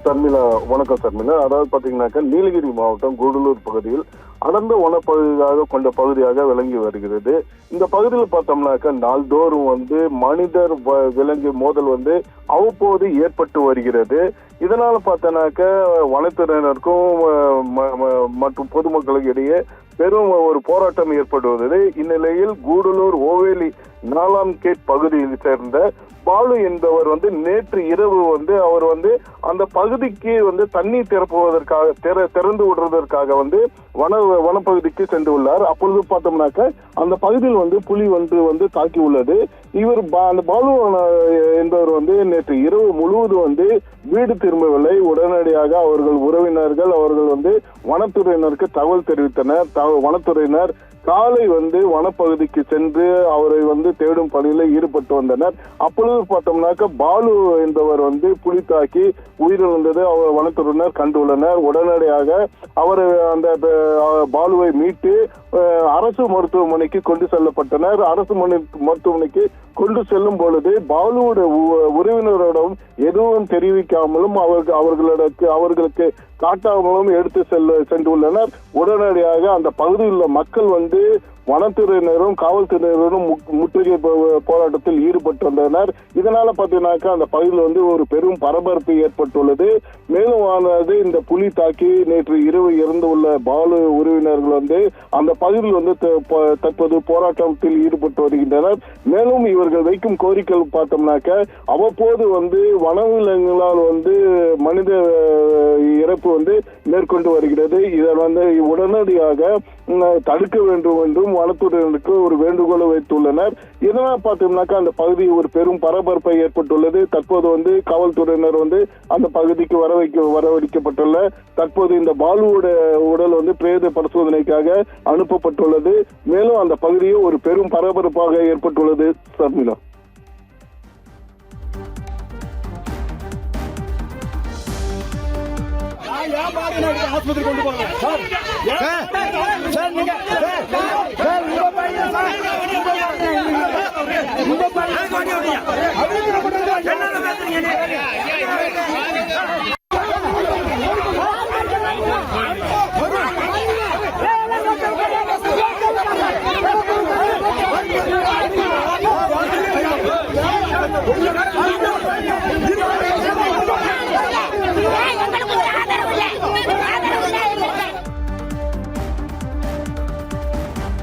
சர்மிளா, வணக்கம் சர்மிளா. அதாவது பாத்தீங்கன்னாக்கா நீலகிரி மாவட்டம் கூடலூர் பகுதியில் அடர்ந்த வனப்பகுதியாக கொண்ட பகுதியாக விளங்கி வருகிறது. இந்த பகுதியில் பார்த்தோம்னாக்கா நாள்தோறும் மனிதர் விலங்கு மோதல் அவ்வப்போது ஏற்பட்டு வருகிறது. இதனால பார்த்தோன்னாக்கா வனத்துறையினருக்கும் மற்றும் பொதுமக்களுக்கு இடையே பெரும் ஒரு போராட்டம் ஏற்படுவது. இந்நிலையில் கூடலூர் ஓவேலி 4ஆம் கேட் பகுதியில் சேர்ந்த பாலு என்பவர் நேற்று இரவு அவர் அந்த பகுதிக்கு தண்ணீர் திறந்து விடுறதற்காக வனப்பகுதிக்கு சென்றுள்ளார். அப்பொழுது பார்த்தோம்னாக்க அந்த பகுதியில் புலி தாக்கி உள்ளது. இவர் அந்த பாலு என்பவர் நேற்று இரவு முழுவதும் வீடு திரும்பவில்லை. உடனடியாக அவர்கள் உறவினர்கள் அவர்கள் வனத்துறையினருக்கு தகவல் தெரிவித்தனர். வனத்துறையினர் காலை வனப்பகுதிக்கு சென்று அவரை தேடும் பணியில ஈடுபட்டு வந்தனர். அப்பொழுது பார்த்தோம்னாக்க பாலு என்பவர் புலி தாக்கி உயிரிழந்தது அவர் வனத்துறையினர் கண்டுள்ளனர். உடனடியாக அவர் அந்த பாலுவை மீட்டு அரசு மருத்துவமனைக்கு கொண்டு செல்லப்பட்டனர். அரசு மருத்துவமனைக்கு கொண்டு செல்லும் பொழுது பாலுவோட உறவினரிடம் எதுவும் தெரிவிக்காமலும் அவர்களுக்கு காட்டாமலும் எடுத்து சென்றுள்ளனர். உடனடியாக அந்த பகுதியில் உள்ள மக்கள் வனத்துறையினரும் காவல்துறையினரும் முற்றுகை போராட்டத்தில் ஈடுபட்டு வந்தனர். இதனால பாத்தீங்கன்னாக்கா அந்த பகுதியில் ஒரு பெரும் பரபரப்பு ஏற்பட்டுள்ளது. மேலும் இந்த புலி தாக்கி நேற்று இரவு இறந்து உள்ள பாலு உறவினர்கள் அந்த பகுதியில் தற்போது போராட்டத்தில் ஈடுபட்டு வருகின்றனர். மேலும் இவர்கள் வைக்கும் கோரிக்கை பார்த்தோம்னாக்க அவ்வப்போது வனவிலங்குகளால் மனித இறப்பு மேற்கொண்டு வருகிறது. இதை உடனடியாக தடுக்க வேண்டும் என்றும் வனத்துறையினருக்கு ஒரு வேண்டுகோளை வைத்துள்ளனர். இதனால் பார்த்தோம்னாக்கா அந்த பகுதி ஒரு பெரும் பரபரப்பை ஏற்பட்டுள்ளது. தற்போது காவல்துறையினர் அந்த பகுதிக்கு வரவழைக்கப்பட்டுள்ள தற்போது இந்த பாலுவோட உடல் பிரேத பரிசோதனைக்காக அனுப்பப்பட்டுள்ளது. மேலும் அந்த பகுதியை ஒரு பெரும் பரபரப்பாக ஏற்பட்டுள்ளது. சர்மிளா, ஆஸ்பத்திரி கொண்டு போங்க சார்.